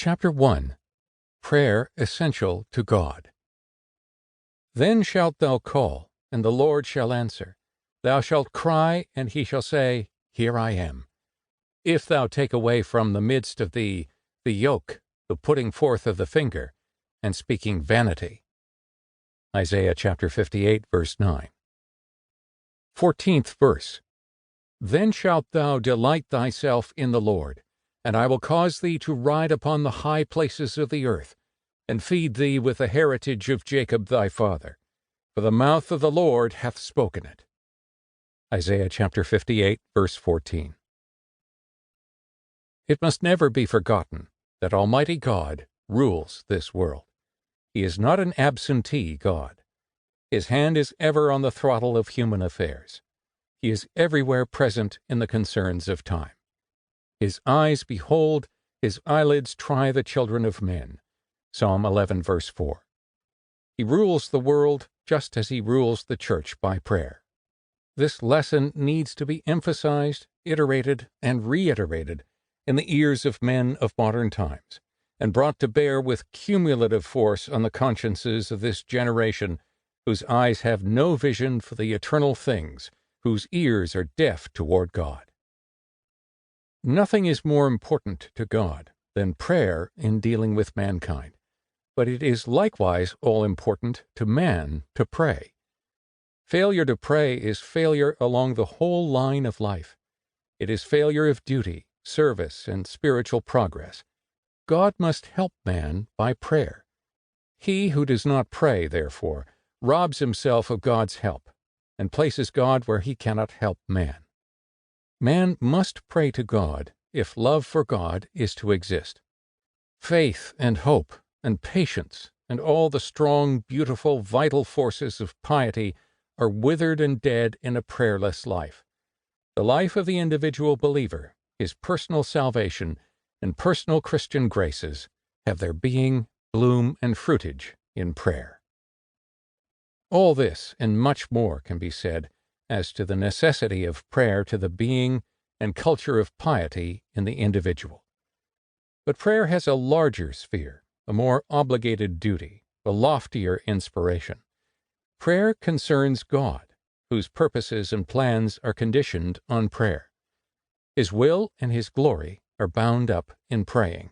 Chapter 1. Prayer Essential to God. Then shalt thou call, and the Lord shall answer. Thou shalt cry, and he shall say, Here I am. If thou take away from the midst of thee the yoke, the putting forth of the finger, and speaking vanity. Isaiah chapter 58, verse 9. 14th verse. Then shalt thou delight thyself in the Lord, and I will cause thee to ride upon the high places of the earth, and feed thee with the heritage of Jacob thy father. For the mouth of the Lord hath spoken it. Isaiah chapter 58, verse 14. It must never be forgotten that Almighty God rules this world. He is not an absentee God. His hand is ever on the throttle of human affairs. He is everywhere present in the concerns of time. His eyes behold, his eyelids try the children of men. Psalm 11, verse 4. He rules the world just as he rules the church by prayer. This lesson needs to be emphasized, iterated, and reiterated in the ears of men of modern times, and brought to bear with cumulative force on the consciences of this generation, whose eyes have no vision for the eternal things, whose ears are deaf toward God. Nothing is more important to God than prayer in dealing with mankind, but it is likewise all important to man to pray. Failure to pray is failure along the whole line of life. It is failure of duty, service, and spiritual progress. God must help man by prayer. He who does not pray, therefore, robs himself of God's help, and places God where he cannot help man. Man must pray to God if love for God is to exist. Faith and hope and patience and all the strong, beautiful, vital forces of piety are withered and dead in a prayerless life. The life of the individual believer, his personal salvation, and personal Christian graces have their being, bloom, and fruitage in prayer. All this and much more can be said as to the necessity of prayer to the being and culture of piety in the individual. But prayer has a larger sphere, a more obligated duty, a loftier inspiration. Prayer concerns God, whose purposes and plans are conditioned on prayer. His will and his glory are bound up in praying.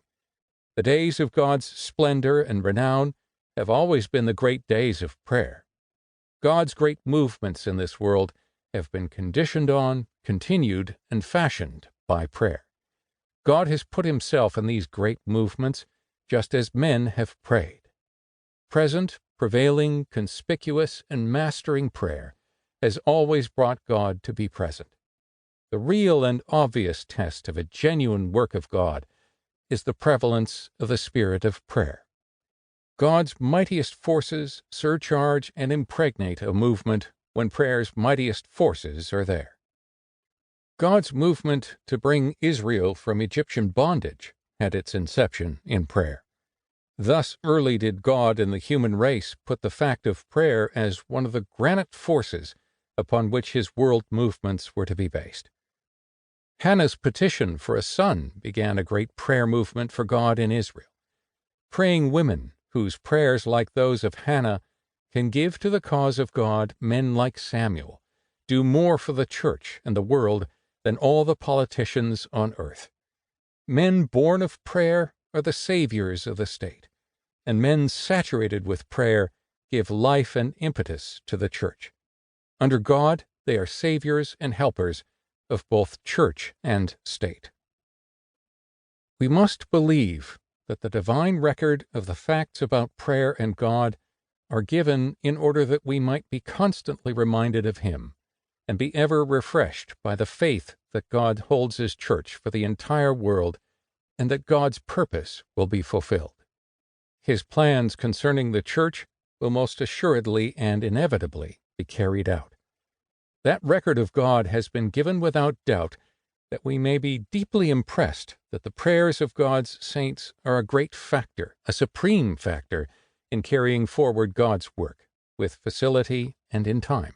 The days of God's splendor and renown have always been the great days of prayer. God's great movements in this world have been conditioned on, continued, and fashioned by prayer. God has put himself in these great movements just as men have prayed. Present, prevailing, conspicuous, and mastering prayer has always brought God to be present. The real and obvious test of a genuine work of God is the prevalence of the spirit of prayer. God's mightiest forces surcharge and impregnate a movement when prayer's mightiest forces are there. God's movement to bring Israel from Egyptian bondage had its inception in prayer. Thus early did God in the human race put the fact of prayer as one of the granite forces upon which his world movements were to be based. Hannah's petition for a son began a great prayer movement for God in Israel. Praying women, whose prayers, like those of Hannah, can give to the cause of God men like Samuel, do more for the church and the world than all the politicians on earth. Men born of prayer are the saviors of the state, and men saturated with prayer give life and impetus to the church. Under God, they are saviors and helpers of both church and state. We must believe that the divine record of the facts about prayer and God are given in order that we might be constantly reminded of Him, and be ever refreshed by the faith that God holds His church for the entire world, and that God's purpose will be fulfilled. His plans concerning the church will most assuredly and inevitably be carried out. That record of God has been given without doubt, that we may be deeply impressed that the prayers of God's saints are a great factor, a supreme factor, in carrying forward God's work, with facility and in time.